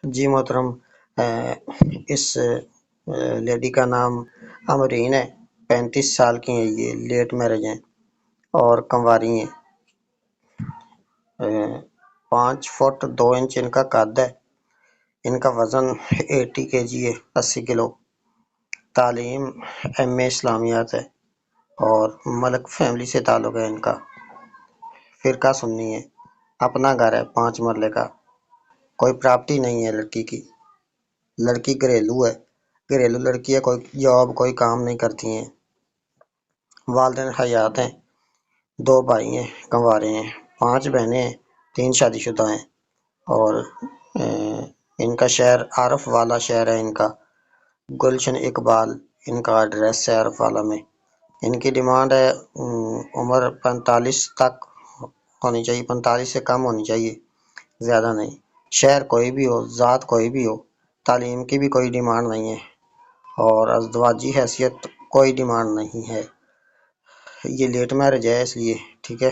جی محترم، اس لیڈی کا نام امرین ہے، 35 سال کی ہیں، یہ لیٹ میرج ہیں اور کنواری ہیں۔ 5 فٹ 2 انچ ان کا قد ہے، ان کا وزن 80 kg ہے، 80 کلو۔ تعلیم MA اسلامیات ہے اور ملک فیملی سے تعلق ہے ان کا۔ فرقہ سنی ہے، اپنا گھر ہے 5 مرلے کا، کوئی پراپرٹی نہیں ہے لڑکی کی۔ لڑکی گھریلو ہے، گھریلو لڑکی ہے، کوئی جاب کوئی کام نہیں کرتی ہیں۔ والدین حیات ہیں، 2 بھائی ہیں، کنوارے ہیں، 5 بہنیں ہیں، 3 شادی شدہ ہیں۔ اور ان کا شہر عارف والا شہر ہے، ان کا گلشن اقبال ان کا ایڈریس ہے عارف والا میں۔ ان کی ڈیمانڈ ہے عمر 45 تک ہونی چاہیے، 45 سے کم ہونی چاہیے، زیادہ نہیں۔ شہر کوئی بھی ہو، ذات کوئی بھی ہو، تعلیم کی بھی کوئی ڈیمانڈ نہیں ہے اور ازدواجی حیثیت کوئی ڈیمانڈ نہیں ہے۔ یہ لیٹ میرج ہے اس لیے، ٹھیک ہے۔